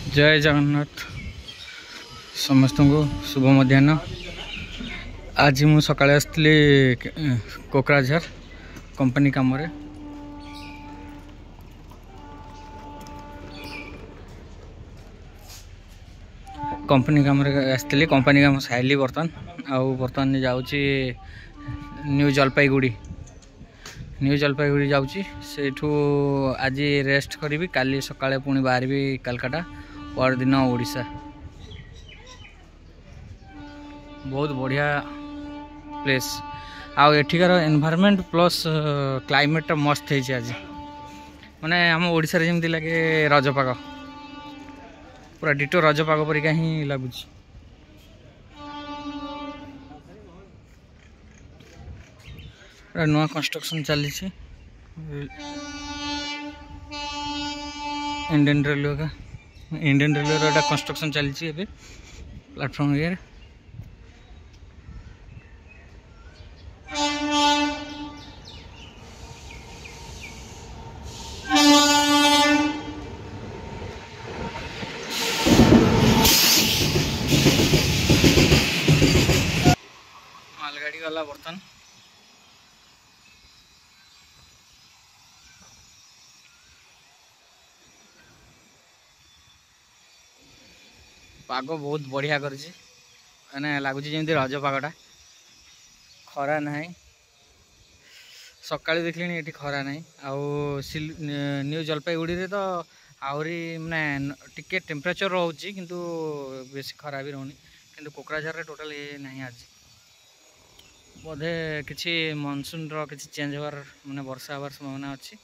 जय जगन्नाथ समस्त को शुभ मध्याह्न। आज मु सका आसती कोकराझार कंपनी काम आसती। कंपनी काम साइली बर्तन बर्तमान जाऊँगी न्यू जलपाईगुड़ी जाऊँगी। सेठू आज रेस्ट करी काली सकाळे पुणी बाहर कलकाता परदिन ओडिशा। बहुत बढ़िया प्लेस आठिकार एनवायरनमेंट प्लस क्लाइमेट मस्त है। आज माने आम ओडिशा रे जमती लगे रजपाग पूरा डिटो रजपाग परिका ही लगुच। नुआ कंस्ट्रक्शन चली इंडियन रेलवे का कंस्ट्रक्शन चली प्लेटफॉर्म ये मालगाड़ी वाला बर्तन पाग बहुत बढ़िया कर लगुच जमी रज पागटा खरा ना सका देखली ये खरा ना न्यू जलपाईगुड़ी रे तो आहरी माने टिके टेम्परेचर रोचे किंतु बेसी खरा भी रोनी किंतु कोकराझार रे टोटल ये नहीं। आज बोधे किसी मनसून रो किसी चेंज होवार माने वर्षा हबार संभावना अच्छी।